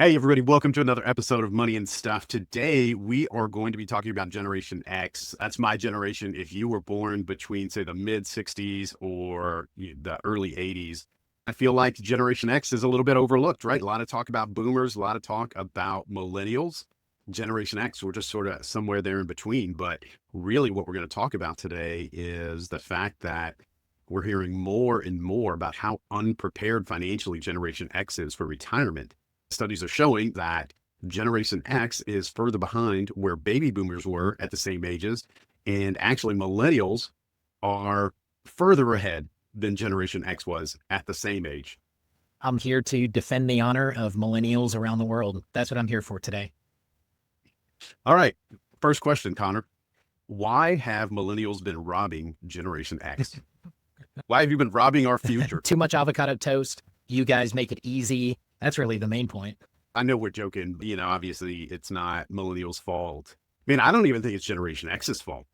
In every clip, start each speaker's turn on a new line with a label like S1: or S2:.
S1: Hey, everybody, welcome to another episode of Money and Stuff. Today, we are going to be talking about Generation X. That's my generation. If you were born between, say, the mid 60s or the early 80s, I feel like Generation X is a little bit overlooked, right? A lot of talk about boomers, a lot of talk about millennials. Generation X, we're just sort of somewhere there in between. But really, what we're going to talk about today is the fact that we're hearing more and more about how unprepared financially Generation X is for retirement. Studies are showing that Generation X is further behind where baby boomers were at the same ages. And actually, millennials are further ahead than Generation X was at the same age.
S2: I'm here to defend the honor of millennials around the world. That's what I'm here for today.
S1: All right. First question, Connor. Why have millennials been robbing Generation X? Why have you been robbing our future?
S2: Too much avocado toast. You guys make it easy. That's really the main point.
S1: I know we're joking. Obviously, it's not millennials' fault. I mean, I don't even think it's Generation X's fault,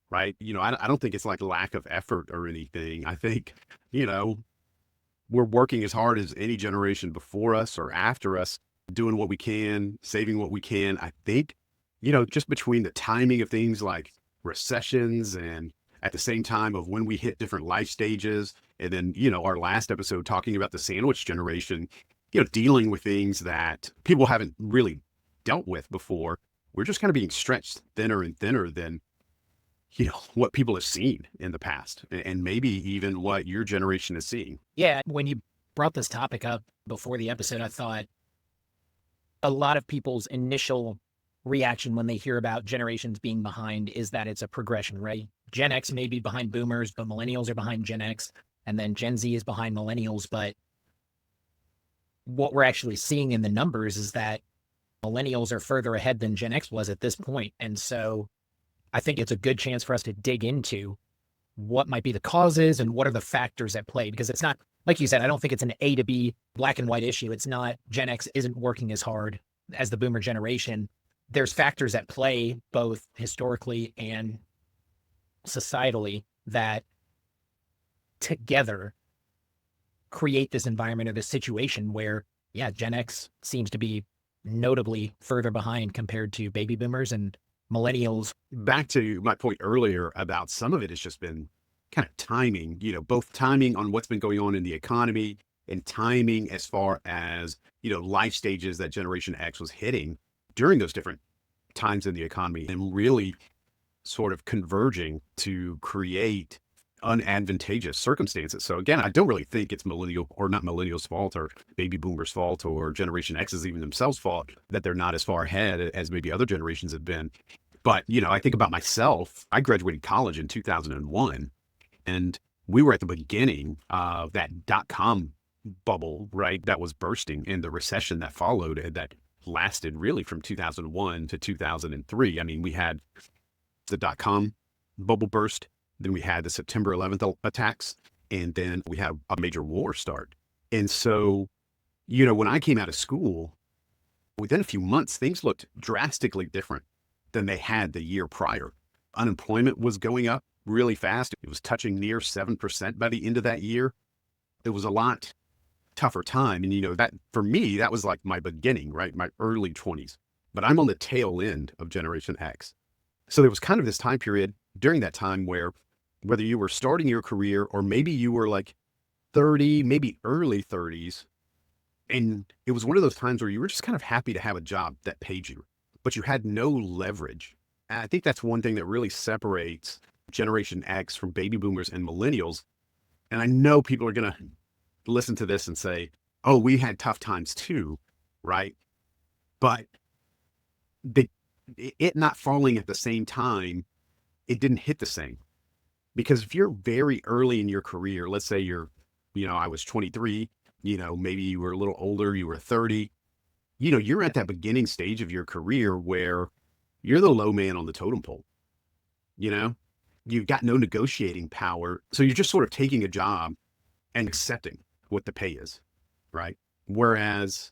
S1: right? I don't think it's like lack of effort or anything. I think, we're working as hard as any generation before us or after us, doing what we can, saving what we can. I think, just between the timing of things like recessions and at the same time of when we hit different life stages, and then, our last episode talking about the sandwich generation, dealing with things that people haven't really dealt with before. We're just kind of being stretched thinner and thinner than, what people have seen in the past and maybe even what your generation is seeing.
S2: Yeah. When you brought this topic up before the episode, I thought a lot of people's initial reaction when they hear about generations being behind is that it's a progression, right? Gen X may be behind boomers, but millennials are behind Gen X, and then Gen Z is behind millennials. But what we're actually seeing in the numbers is that millennials are further ahead than Gen X was at this point. And so I think it's a good chance for us to dig into what might be the causes and what are the factors at play, because it's not, like you said, I don't think it's an A to B black and white issue. It's not Gen X isn't working as hard as the boomer generation. There's factors at play, both historically and societally, that together create this environment or this situation where, yeah, Gen X seems to be notably further behind compared to baby boomers and millennials.
S1: Back to my point earlier about some of it has just been kind of timing, both timing on what's been going on in the economy and timing as far as, life stages that Generation X was hitting during those different times in the economy, and really sort of converging to create unadvantageous circumstances. So again, I don't really think it's millennial or not millennials' fault or baby boomers' fault or Generation X's even themselves' fault that they're not as far ahead as maybe other generations have been. But, I think about myself. I graduated college in 2001, and we were at the beginning of that dot-com bubble, right? That was bursting, and the recession that followed and that lasted really from 2001 to 2003. I mean, we had the dot-com bubble burst. Then we had the September 11th attacks, and then we had a major war start. And so, when I came out of school, within a few months, things looked drastically different than they had the year prior. Unemployment was going up really fast. It was touching near 7% by the end of that year. It was a lot tougher time. And, that for me, that was like my beginning, right? My early 20s. But I'm on the tail end of Generation X. So there was kind of this time period during that time where whether you were starting your career or maybe you were like 30, maybe early 30s, and it was one of those times where you were just kind of happy to have a job that paid you, but you had no leverage. And I think that's one thing that really separates Generation X from baby boomers and millennials. And I know people are going to listen to this and say, oh, we had tough times too, right? But it not falling at the same time, it didn't hit the same. Because if you're very early in your career, let's say I was 23, maybe you were a little older, you were 30, you're at that beginning stage of your career where you're the low man on the totem pole. You've got no negotiating power. So you're just sort of taking a job and accepting what the pay is, right? Whereas,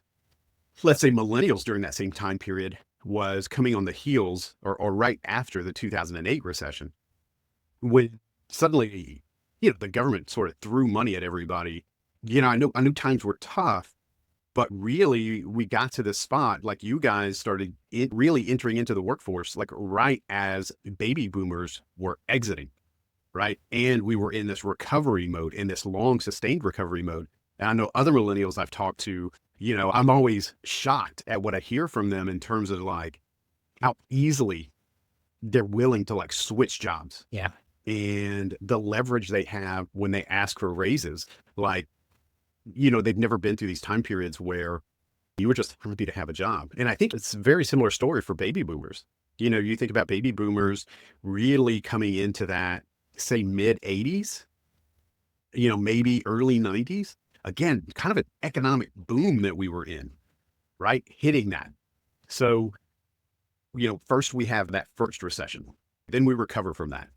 S1: let's say millennials during that same time period was coming on the heels or right after the 2008 recession, when suddenly, the government sort of threw money at everybody. I knew times were tough, But really, we got to this spot, like you guys started really entering into the workforce, like right as baby boomers were exiting, right? And we were in this recovery mode, in this long sustained recovery mode. And I know other millennials I've talked to, I'm always shocked at what I hear from them in terms of like how easily they're willing to like switch jobs
S2: Yeah.
S1: and the leverage they have when they ask for raises. Like, they've never been through these time periods where you were just happy to have a job. And I think it's a very similar story for baby boomers. You think about baby boomers really coming into that, say, mid 80s, maybe early 90s. Again, kind of an economic boom that we were in, right? Hitting that. So, first we have that first recession, then we recover from that.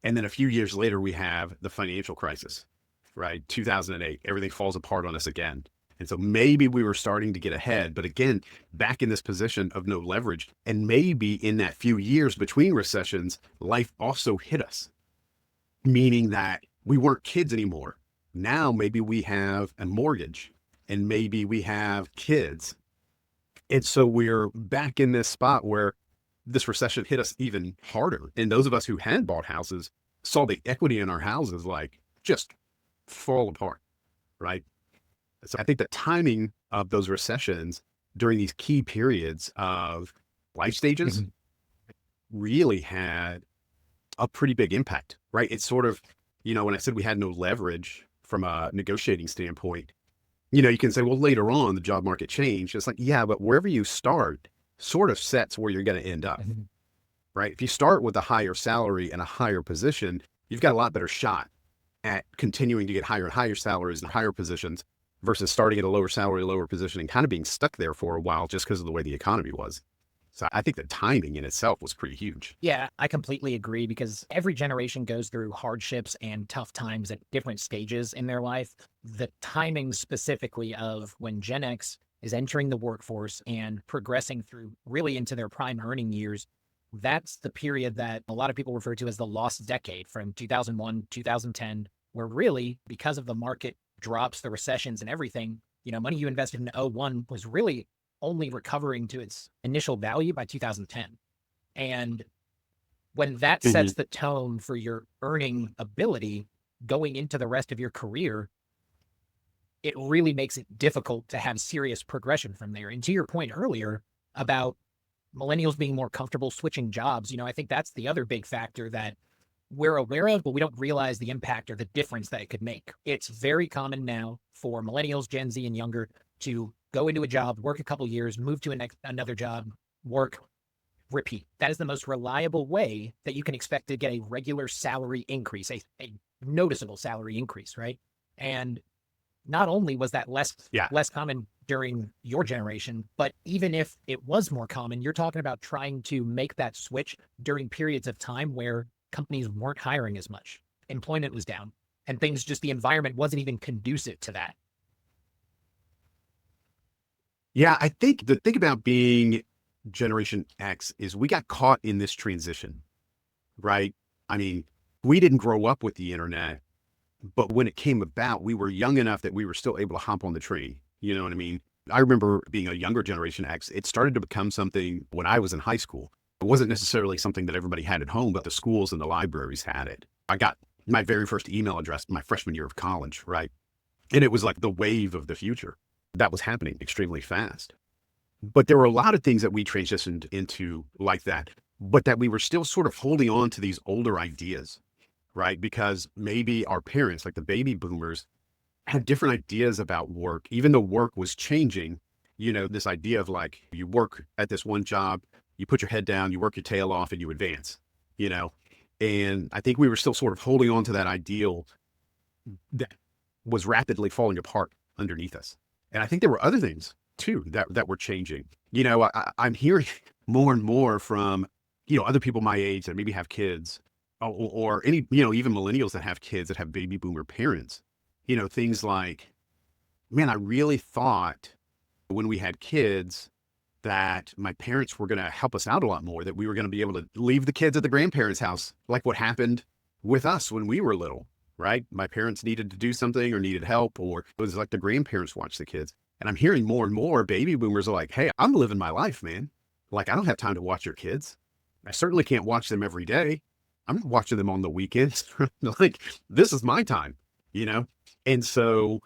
S1: And then a few years later, we have the financial crisis, right? 2008, everything falls apart on us again. And so maybe we were starting to get ahead, but again, back in this position of no leverage. And maybe in that few years between recessions, life also hit us, meaning that we weren't kids anymore. Now, maybe we have a mortgage and maybe we have kids. And so we're back in this spot where this recession hit us even harder. And those of us who had bought houses saw the equity in our houses like just fall apart, right? So I think the timing of those recessions during these key periods of life stages really had a pretty big impact, right? It's sort of, when I said we had no leverage from a negotiating standpoint, you can say, well, later on the job market changed. It's like, yeah, but wherever you start sort of sets where you're going to end up, right? If you start with a higher salary and a higher position, you've got a lot better shot at continuing to get higher and higher salaries and higher positions versus starting at a lower salary, lower position and kind of being stuck there for a while just because of the way the economy was. So I think the timing in itself was pretty huge.
S2: Yeah, I completely agree because every generation goes through hardships and tough times at different stages in their life. The timing specifically of when Gen X is entering the workforce and progressing through really into their prime earning years, that's the period that a lot of people refer to as the lost decade from 2001, 2010, where really because of the market drops, the recessions and everything, money you invested in '01 was really only recovering to its initial value by 2010. And when that sets the tone for your earning ability going into the rest of your career, it really makes it difficult to have serious progression from there. And to your point earlier about millennials being more comfortable switching jobs, I think that's the other big factor that we're aware of, but we don't realize the impact or the difference that it could make. It's very common now for millennials, Gen Z and younger to go into a job, work a couple years, move to another job, work, repeat. That is the most reliable way that you can expect to get a regular salary increase, a noticeable salary increase, right? And not only was that less common during your generation, but even if it was more common, you're talking about trying to make that switch during periods of time where companies weren't hiring as much. Employment was down and the environment wasn't even conducive to that.
S1: Yeah, I think the thing about being Generation X is we got caught in this transition, right? I mean, we didn't grow up with the internet, but when it came about, we were young enough that we were still able to hop on the train. You know what I mean? I remember being a younger Generation X. It started to become something when I was in high school. It wasn't necessarily something that everybody had at home, but the schools and the libraries had it. I got my very first email address my freshman year of college, right? And it was like the wave of the future that was happening extremely fast. But there were a lot of things that we transitioned into like that, but that we were still sort of holding on to these older ideas, right? Because maybe our parents, like the baby boomers, had different ideas about work, even though work was changing, this idea of like, you work at this one job, you put your head down, you work your tail off and you advance, and I think we were still sort of holding on to that ideal that was rapidly falling apart underneath us. And I think there were other things too that were changing. I'm hearing more and more from, other people my age that maybe have kids or any, even millennials that have kids that have baby boomer parents, things like, man, I really thought when we had kids that my parents were going to help us out a lot more, that we were going to be able to leave the kids at the grandparents' house, like what happened with us when we were little, right? My parents needed to do something or needed help, or it was like the grandparents watched the kids. And I'm hearing more and more baby boomers are like, hey, I'm living my life, man. Like, I don't have time to watch your kids. I certainly can't watch them every day. I'm not watching them on the weekends. Like, this is my time, you know? And so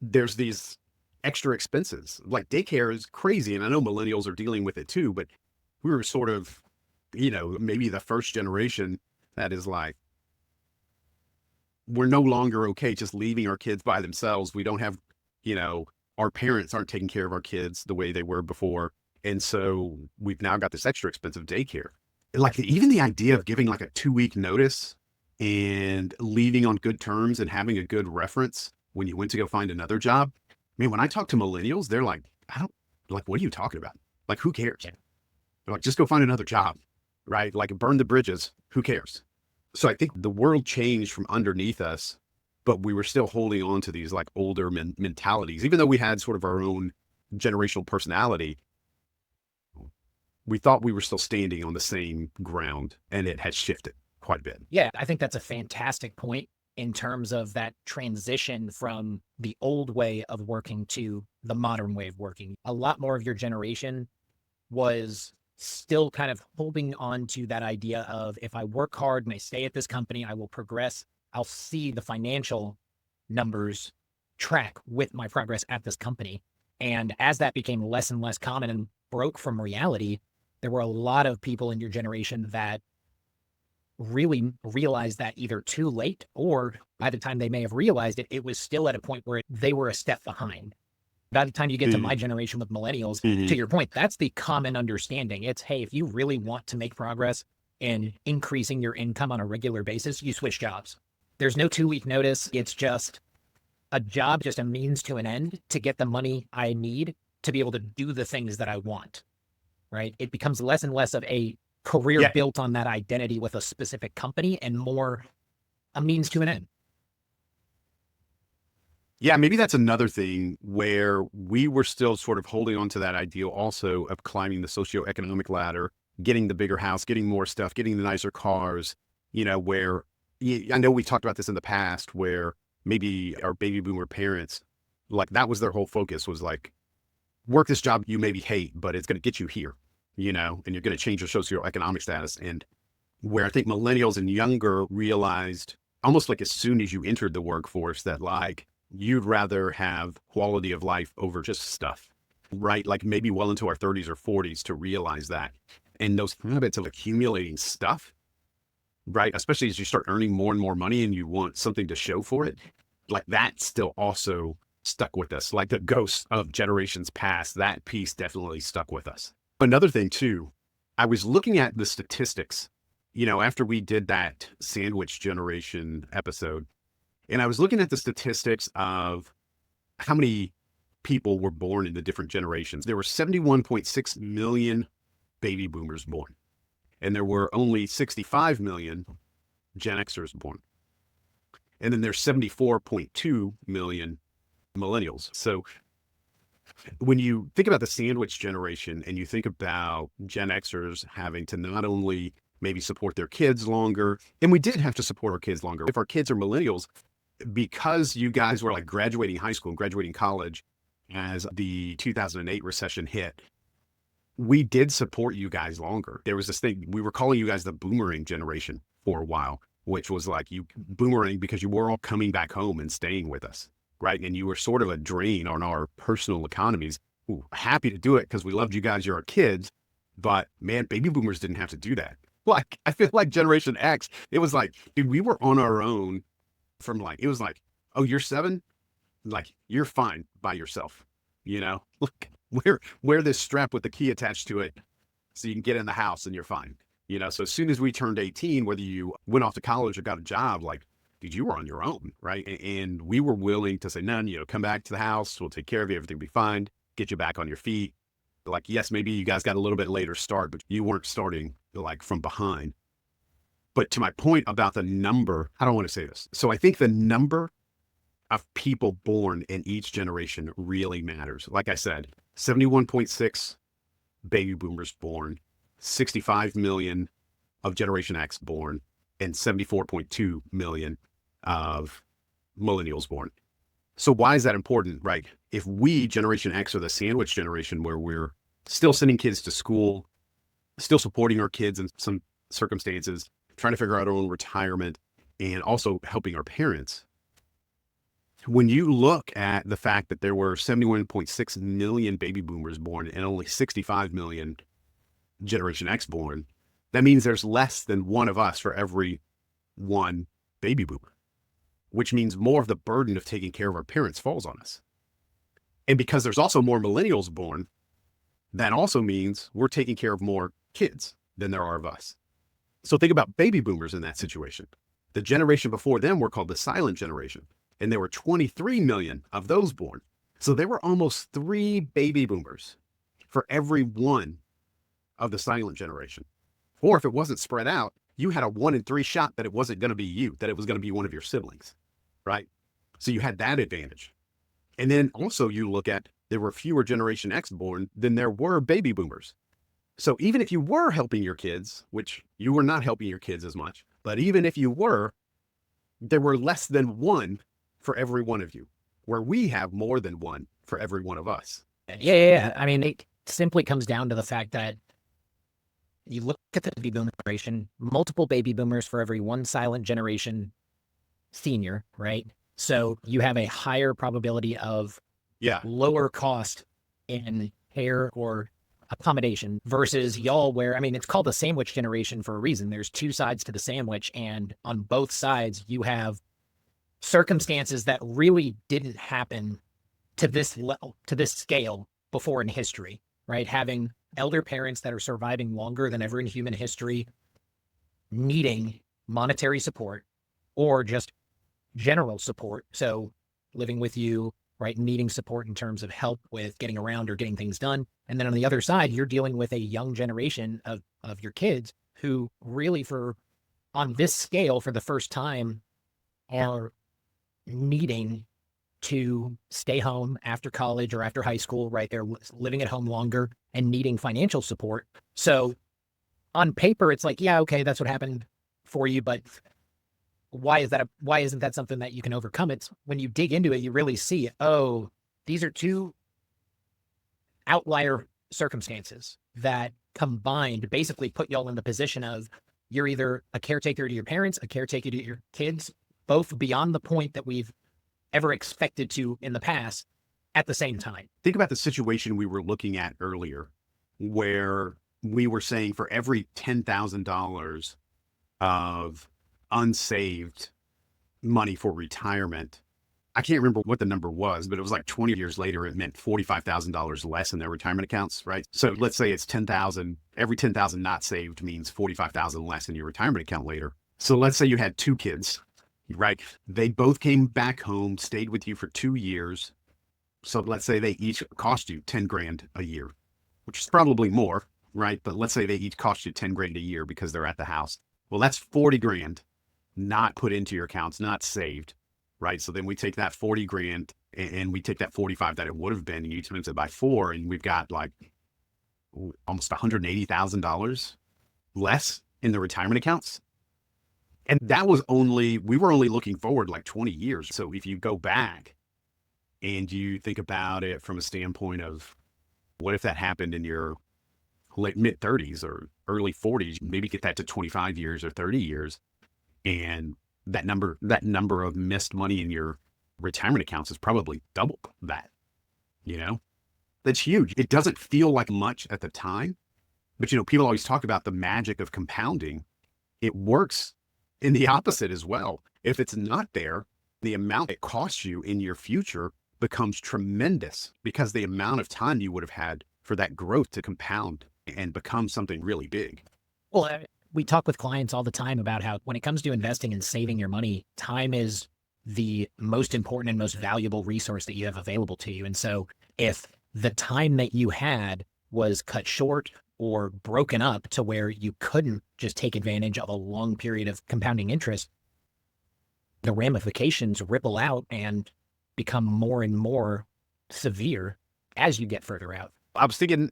S1: there's these extra expenses. Like, daycare is crazy. And I know millennials are dealing with it too, but we were sort of, maybe the first generation that is like, we're no longer okay just leaving our kids by themselves. We don't have, you know, our parents aren't taking care of our kids the way they were before. And so we've now got this extra expensive daycare. Like even the idea of giving like a 2-week notice and leaving on good terms and having a good reference when you went to go find another job. I mean, when I talk to millennials, they're like, like, what are you talking about? Like, who cares? They're like, just go find another job, right? Like burn the bridges. Who cares? So I think the world changed from underneath us, but we were still holding on to these like older mentalities, even though we had sort of our own generational personality. We thought we were still standing on the same ground, and it has shifted quite a bit.
S2: Yeah, I think that's a fantastic point in terms of that transition from the old way of working to the modern way of working. A lot more of your generation was still kind of holding on to that idea of, if I work hard and I stay at this company, I will progress. I'll see the financial numbers track with my progress at this company. And as that became less and less common and broke from reality, there were a lot of people in your generation that really realized that either too late, or by the time they may have realized it, it was still at a point where they were a step behind. By the time you get to my generation with millennials, to your point, that's the common understanding. It's, hey, if you really want to make progress in increasing your income on a regular basis, you switch jobs. There's no 2-week notice. It's just a job, just a means to an end to get the money I need to be able to do the things that I want, right? It becomes less and less of a career built on that identity with a specific company and more a means to an end.
S1: Yeah, maybe that's another thing where we were still sort of holding on to that ideal also of climbing the socioeconomic ladder, getting the bigger house, getting more stuff, getting the nicer cars, where I know we talked about this in the past where maybe our baby boomer parents, like that was their whole focus was like, work this job you maybe hate, but it's going to get you here, and you're going to change your socioeconomic status. And where I think millennials and younger realized almost like as soon as you entered the workforce that like, you'd rather have quality of life over just stuff, right? Like maybe well into our 30s or 40s to realize that. And those habits of accumulating stuff, right? Especially as you start earning more and more money and you want something to show for it, like that still also stuck with us. Like the ghosts of generations past, that piece definitely stuck with us. Another thing too, I was looking at the statistics, after we did that sandwich generation episode, and I was looking at the statistics of how many people were born in the different generations. There were 71.6 million baby boomers born, and there were only 65 million Gen Xers born. And then there's 74.2 million millennials. So when you think about the sandwich generation and you think about Gen Xers having to not only maybe support their kids longer, and we did have to support our kids longer. If our kids are millennials, because you guys were like graduating high school and graduating college as the 2008 recession hit, we did support you guys longer. There was this thing, we were calling you guys the boomerang generation for a while, which was like you boomerang because you were all coming back home and staying with us, right? And you were sort of a drain on our personal economies. Ooh, happy to do it because we loved you guys, you're our kids. But man, baby boomers didn't have to do that. Like, I feel like Generation X, it was like, dude, we were on our own from like, it was like, oh, you're 7? Like, you're fine by yourself, Look, wear this strap with the key attached to it so you can get in the house and you're fine. So as soon as we turned 18, whether you went off to college or got a job, like, dude, you were on your own, right? And we were willing to say, none, come back to the house. We'll take care of you. Everything will be fine. Get you back on your feet. Like, yes, maybe you guys got a little bit later start, but you weren't starting like from behind. But to my point about the number, I don't want to say this. So I think the number of people born in each generation really matters. Like I said, 71.6 baby boomers born, 65 million of Generation X born, and 74.2 million of millennials born. So why is that important, right? If we, Generation X, are the sandwich generation where we're still sending kids to school, still supporting our kids in some circumstances, trying to figure out our own retirement, and also helping our parents. When you look at the fact that there were 71.6 million baby boomers born and only 65 million Generation X born, that means there's less than one of us for every one baby boomer, which means more of the burden of taking care of our parents falls on us. And because there's also more millennials born, that also means we're taking care of more kids than there are of us. So think about baby boomers in that situation. The generation before them were called the silent generation, and there were 23 million of those born. So there were almost 3 baby boomers for every one of the silent generation. Or if it wasn't spread out, you had a 1 in 3 shot that it wasn't going to be you, that it was going to be one of your siblings, right? So you had that advantage. And then also you look at, there were fewer Generation X born than there were baby boomers. So even if you were helping your kids, which you were not helping your kids as much, but even if you were, there were less than 1 for every one of you, where we have more than 1 for every one of us.
S2: Yeah. I mean, it simply comes down to the fact that you look at the baby boom generation, multiple baby boomers for every one silent generation senior, right? So you have a higher probability of lower cost in care or accommodation versus y'all where, I mean, it's called the sandwich generation for a reason. There's 2 sides to the sandwich, and on both sides you have circumstances that really didn't happen to this level, to this scale before in history, right? Having elder parents that are surviving longer than ever in human history, needing monetary support or just general support. So living with you, right? Needing support in terms of help with getting around or getting things done. And then on the other side, you're dealing with a young generation of your kids who really on this scale for the first time are needing to stay home after college or after high school, right? They're living at home longer and needing financial support. So on paper, it's like, yeah, okay, that's what happened for you, but why isn't that something that you can overcome? It's when you dig into it, you really see, oh, these are 2 outlier circumstances that combined basically put y'all in the position of you're either a caretaker to your parents, a caretaker to your kids, both beyond the point that we've ever expected to in the past at the same time.
S1: Think about the situation we were looking at earlier, where we were saying for every $10,000 of unsaved money for retirement, I can't remember what the number was, but it was like 20 years later, it meant $45,000 less in their retirement accounts, right? So let's say it's 10,000, every 10,000 not saved means 45,000 less in your retirement account later. So let's say you had 2 kids, right? They both came back home, stayed with you for 2 years. So let's say they each cost you 10 grand a year, which is probably more, right? But let's say they each cost you 10 grand a year because they're at the house. Well, that's 40 grand not put into your accounts, not saved, right? So then we take that 40 grand and we take that 45 that it would have been and you times it by 4, and we've got like almost $180,000 less in the retirement accounts. And that was we were only looking forward like 20 years. So if you go back and you think about it from a standpoint of what if that happened in your late mid 30s or early 40s, maybe get that to 25 years or 30 years. And that number of missed money in your retirement accounts is probably double that, that's huge. It doesn't feel like much at the time, but people always talk about the magic of compounding. It works in the opposite as well. If it's not there, the amount it costs you in your future becomes tremendous because the amount of time you would have had for that growth to compound and become something really big.
S2: Well, we talk with clients all the time about how when it comes to investing and saving your money, time is the most important and most valuable resource that you have available to you. And so if the time that you had was cut short or broken up to where you couldn't just take advantage of a long period of compounding interest, the ramifications ripple out and become more and more severe as you get further out.
S1: I was thinking,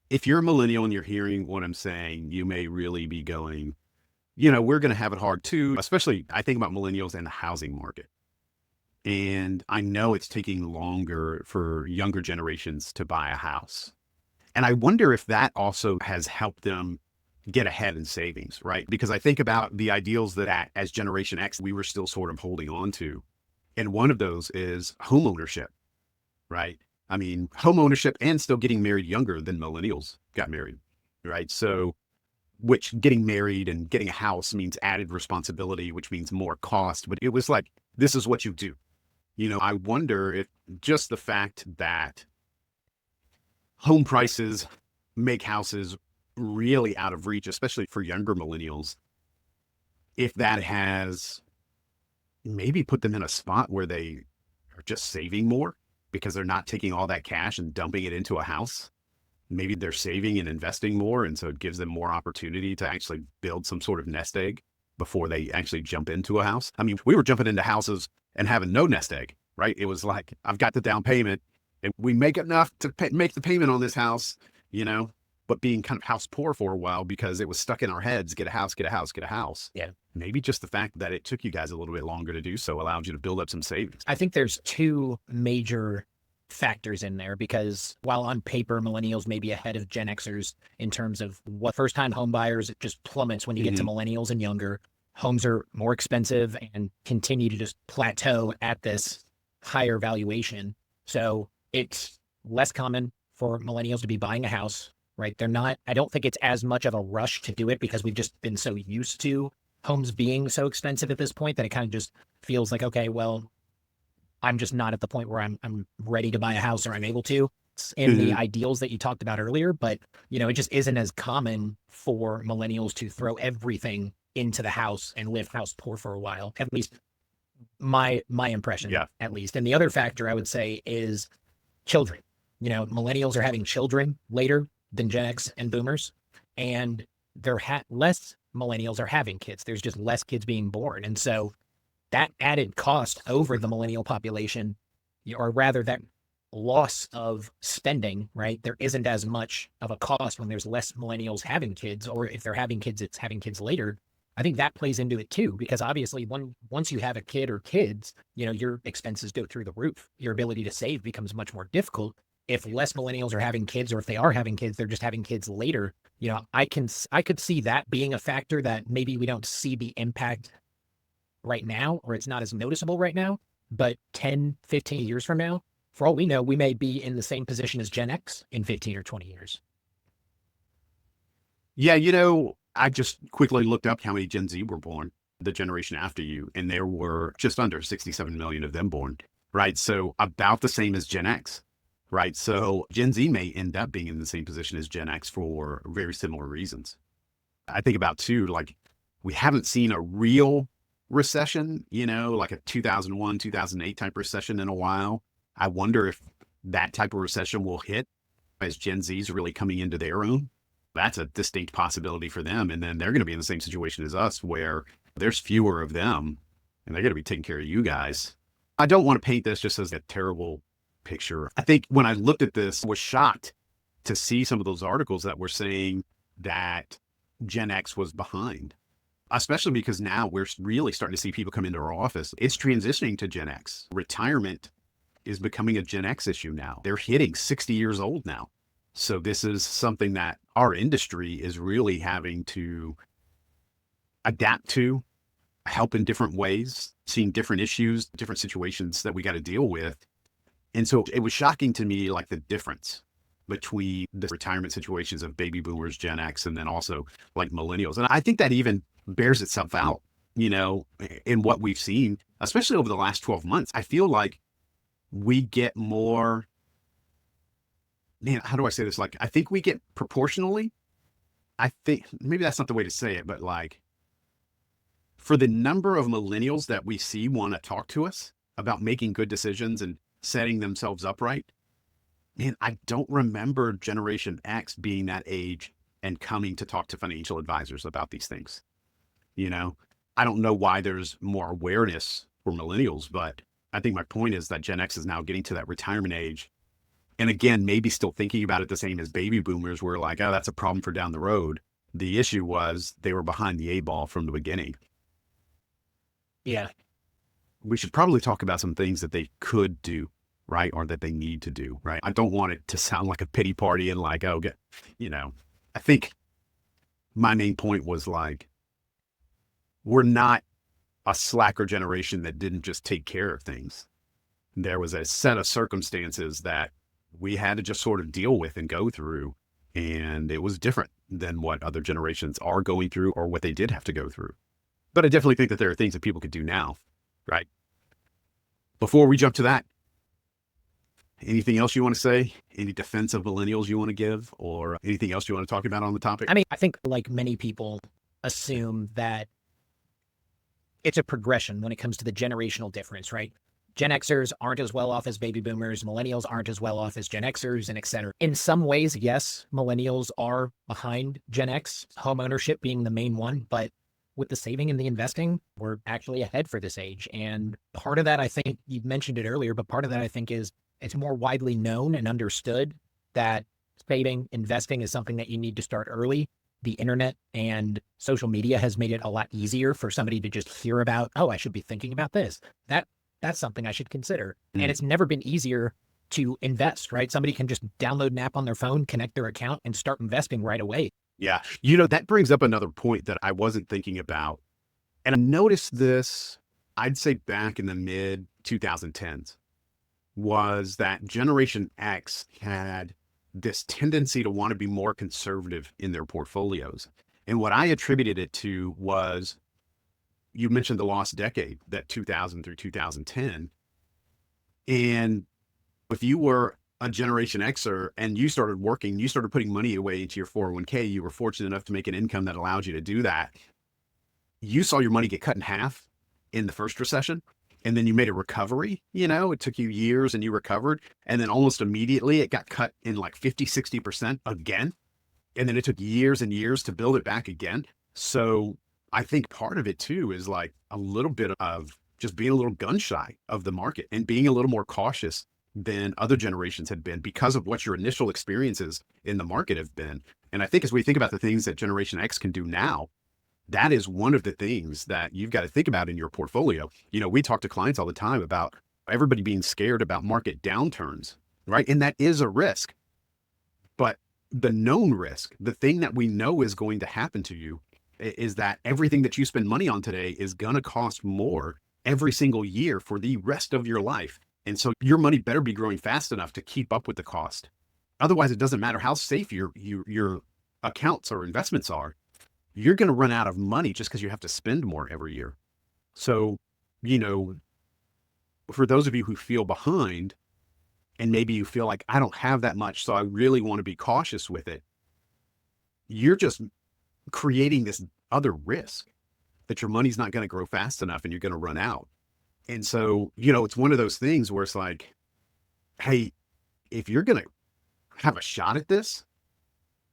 S1: if you're a millennial and you're hearing what I'm saying, you may really be going, we're going to have it hard too. Especially, I think about millennials and the housing market. And I know it's taking longer for younger generations to buy a house. And I wonder if that also has helped them get ahead in savings, right? Because I think about the ideals that as Generation X, we were still sort of holding on to. And one of those is home ownership, right? I mean, home ownership and still getting married younger than millennials got married, right? So, which getting married and getting a house means added responsibility, which means more cost. But it was like, this is what you do. I wonder if just the fact that home prices make houses really out of reach, especially for younger millennials, if that has maybe put them in a spot where they are just saving more because they're not taking all that cash and dumping it into a house. Maybe they're saving and investing more. And so it gives them more opportunity to actually build some sort of nest egg before they actually jump into a house. I mean, we were jumping into houses and having no nest egg, right? It was like, I've got the down payment and we make enough to make the payment on this house, but being kind of house poor for a while because it was stuck in our heads, get a house, get a house, get a house.
S2: Yeah.
S1: Maybe just the fact that it took you guys a little bit longer to do so allowed you to build up some savings.
S2: I think there's two major factors in there because while on paper, millennials may be ahead of Gen Xers in terms of what first-time home buyers, it just plummets when you get to millennials and younger. Homes are more expensive and continue to just plateau at this higher valuation. So it's less common for millennials to be buying a house, right? I don't think it's as much of a rush to do it because we've just been so used to homes being so expensive at this point that it kind of just feels like, okay, well, I'm just not at the point where I'm ready to buy a house or I'm able to. It's in the ideals that you talked about earlier, but it just isn't as common for millennials to throw everything into the house and live house poor for a while. At least my impression, at least. And the other factor I would say is children. Millennials are having children later than Gen X and Boomers, and less millennials are having kids. There's just less kids being born. And so that added cost over the millennial population, or rather that loss of spending, right? There isn't as much of a cost when there's less millennials having kids, or if they're having kids, it's having kids later. I think that plays into it too, because obviously once you have a kid or kids, your expenses go through the roof. Your ability to save becomes much more difficult. If less millennials are having kids, or if they are having kids, they're just having kids later. I could see that being a factor that maybe we don't see the impact right now, or it's not as noticeable right now, but 10, 15 years from now, for all we know, we may be in the same position as Gen X in 15 or 20 years.
S1: Yeah, I just quickly looked up how many Gen Z were born, the generation after you, and there were just under 67 million of them born, right? So about the same as Gen X, right? So Gen Z may end up being in the same position as Gen X for very similar reasons. I think about too, like we haven't seen a real recession, like a 2001, 2008 type recession in a while. I wonder if that type of recession will hit as Gen Z's really coming into their own. That's a distinct possibility for them. And then they're going to be in the same situation as us where there's fewer of them and they're going to be taking care of you guys. I don't want to paint this just as a terrible picture. I think when I looked at this, I was shocked to see some of those articles that were saying that Gen X was behind, especially because now we're really starting to see people come into our office. It's transitioning to Gen X. Retirement is becoming a Gen X issue now. They're hitting 60 years old now. So this is something that our industry is really having to adapt to, help in different ways, seeing different issues, different situations that we got to deal with. And so it was shocking to me, like the difference between the retirement situations of baby boomers, Gen X, and then also like millennials. And I think that even bears itself out, in what we've seen, especially over the last 12 months. I feel like we get more, man, how do I say this? Like, I think we get proportionally, I think maybe that's not the way to say it, but like for the number of millennials that we see want to talk to us about making good decisions and setting themselves up right, man, I don't remember Generation X being that age and coming to talk to financial advisors about these things. I don't know why there's more awareness for millennials, but I think my point is that Gen X is now getting to that retirement age. And again, maybe still thinking about it the same as baby boomers were like, oh, that's a problem for down the road. The issue was they were behind the 8 ball from the beginning.
S2: Yeah.
S1: we should probably talk about some things that they could do, right? Or that they need to do, right? I don't want it to sound like a pity party and like, oh, I think my main point was like, we're not a slacker generation that didn't just take care of things. There was a set of circumstances that we had to just sort of deal with and go through. And it was different than what other generations are going through or what they did have to go through. But I definitely think that there are things that people could do now, right? Before we jump to that, anything else you want to say? Any defense of millennials you want to give, or anything else you want to talk about on the topic?
S2: I mean, I think like many people assume that it's a progression when it comes to the generational difference, right? Gen Xers aren't as well off as baby boomers. Millennials aren't as well off as Gen Xers, and et cetera. In some ways, yes, millennials are behind Gen X, home ownership being the main one. But with the saving and the investing, we're actually ahead for this age. And part of that, I think you mentioned it earlier, but part of that, I think, is it's more widely known and understood that saving, investing is something that you need to start early. The internet and social media has made it a lot easier for somebody to just hear about, oh, I should be thinking about this. That's something I should consider. And it's never been easier to invest, right? Somebody can just download an app on their phone, connect their account, and start investing right away.
S1: Yeah. That brings up another point that I wasn't thinking about. And I noticed this, I'd say back in the mid 2010s, was that Generation X had this tendency to want to be more conservative in their portfolios. And what I attributed it to was, you mentioned the lost decade, that 2000 through 2010. And if you were a Generation Xer and you started working, you started putting money away into your 401k, you were fortunate enough to make an income that allowed you to do that. You saw your money get cut in half in the first recession. And then you made a recovery, it took you years and you recovered. And then almost immediately it got cut in like 50, 60% again. And then it took years and years to build it back again. So I think part of it too is like a little bit of just being a little gun shy of the market and being a little more cautious than other generations had been because of what your initial experiences in the market have been. And I think as we think about the things that Generation X can do now, that is one of the things that you've got to think about in your portfolio. We talk to clients all the time about everybody being scared about market downturns, right? And that is a risk. But the known risk, the thing that we know is going to happen to you, is that everything that you spend money on today is going to cost more every single year for the rest of your life. And so your money better be growing fast enough to keep up with the cost. Otherwise, it doesn't matter how safe your accounts or investments are. You're going to run out of money just because you have to spend more every year. So, for those of you who feel behind and maybe you feel like I don't have that much, so I really want to be cautious with it, you're just creating this other risk that your money's not going to grow fast enough and you're going to run out. And so, it's one of those things where it's like, hey, if you're going to have a shot at this,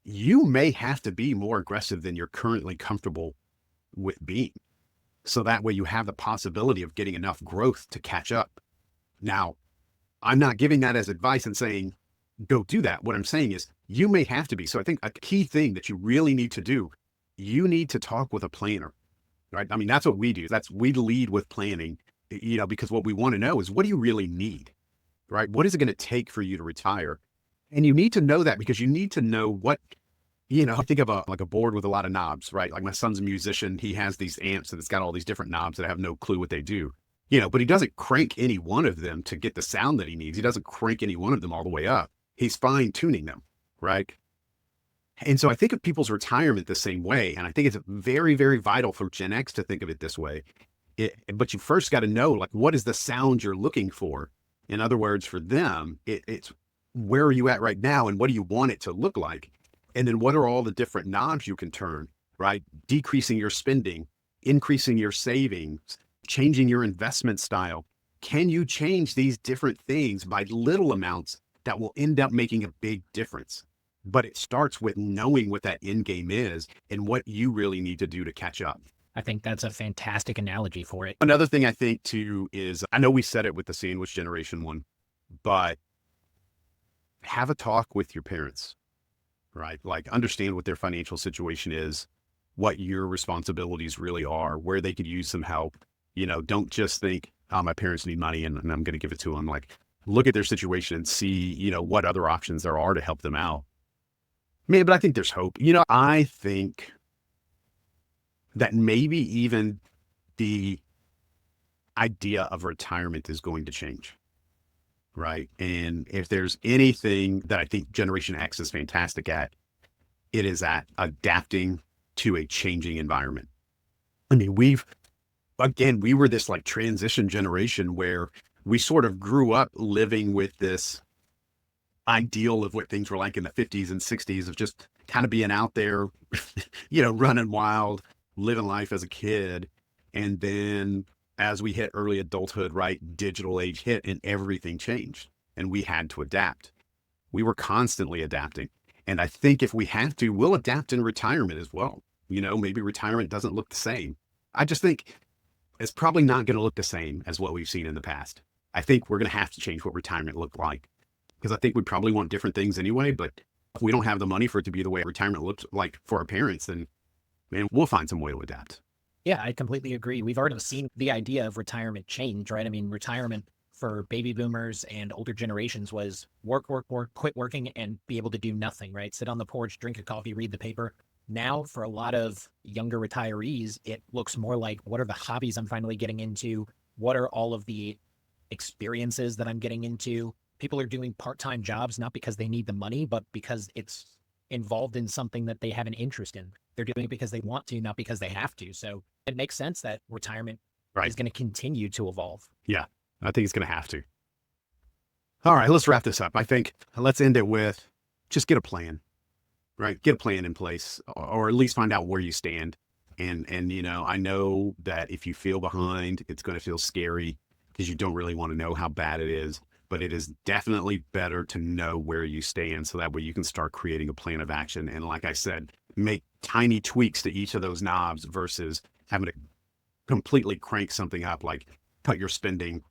S1: you may have to be more aggressive than you're currently comfortable with being. So that way you have the possibility of getting enough growth to catch up. Now, I'm not giving that as advice and saying, go do that. What I'm saying is you may have to be. So I think a key thing that you really need to do, you need to talk with a planner, right? I mean, that's what we do. We lead with planning, because what we want to know is, what do you really need, right? What is it going to take for you to retire? And you need to know that because you need to know what, think of a board with a lot of knobs, right? Like my son's a musician. He has these amps and it's got all these different knobs that I have no clue what they do, but he doesn't crank any one of them to get the sound that he needs. He doesn't crank any one of them all the way up. He's fine tuning them, right? And so I think of people's retirement the same way. And I think it's very, very vital for Gen X to think of it this way. But you first got to know, like, what is the sound you're looking for? In other words, for them, it's where are you at right now and what do you want it to look like? And then what are all the different knobs you can turn, right? Decreasing your spending, increasing your savings, changing your investment style. Can you change these different things by little amounts that will end up making a big difference? But it starts with knowing what that end game is and what you really need to do to catch up.
S2: I think that's a fantastic analogy for it.
S1: Another thing I think too is, I know we said it with the sandwich generation one, but have a talk with your parents, right? Like, understand what their financial situation is, what your responsibilities really are, where they could use some help. Don't just think, my parents need money and I'm going to give it to them. Like, look at their situation and see, what other options there are to help them out. Maybe, but I think there's hope. I think that maybe even the idea of retirement is going to change. Right. And if there's anything that I think Generation X is fantastic at, it is at adapting to a changing environment. I mean, we were this like transition generation where we sort of grew up living with this ideal of what things were like in the 50s and 60s of just kind of being out there, running wild, living life as a kid. And then as we hit early adulthood, right, digital age hit and everything changed and we had to adapt. We were constantly adapting. And I think if we have to, we'll adapt in retirement as well. Maybe retirement doesn't look the same. I just think it's probably not going to look the same as what we've seen in the past. I think we're going to have to change what retirement looked like because I think we probably want different things anyway. But if we don't have the money for it to be the way retirement looks like for our parents, then man, we'll find some way to adapt.
S2: Yeah, I completely agree. We've already seen the idea of retirement change, right? I mean, retirement for baby boomers and older generations was work, quit working and be able to do nothing, right? Sit on the porch, drink a coffee, read the paper. Now, for a lot of younger retirees, it looks more like, what are the hobbies I'm finally getting into? What are all of the experiences that I'm getting into? People are doing part-time jobs, not because they need the money, but because it's involved in something that they have an interest in. They're doing it because they want to, not because they have to. So it makes sense that retirement is going to continue to evolve.
S1: Yeah, I think it's going to have to. All right, let's wrap this up. I think let's end it with just get a plan, right? Get a plan in place or at least find out where you stand. And I know that if you feel behind, it's going to feel scary because you don't really want to know how bad it is. But it is definitely better to know where you stand so that way you can start creating a plan of action. And like I said, make tiny tweaks to each of those knobs versus having to completely crank something up, like cut your spending,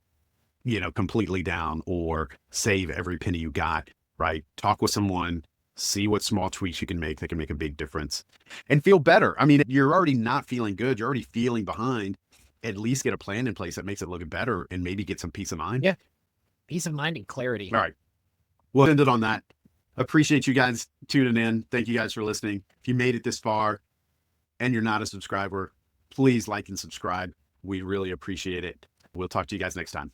S1: completely down or save every penny you got, right? Talk with someone, see what small tweaks you can make that can make a big difference and feel better. I mean, you're already not feeling good. You're already feeling behind. At least get a plan in place that makes it look better and maybe get some peace of mind.
S2: Yeah. Peace of mind and clarity.
S1: All right. We'll end it on that. Appreciate you guys tuning in. Thank you guys for listening. If you made it this far and you're not a subscriber, please like and subscribe. We really appreciate it. We'll talk to you guys next time.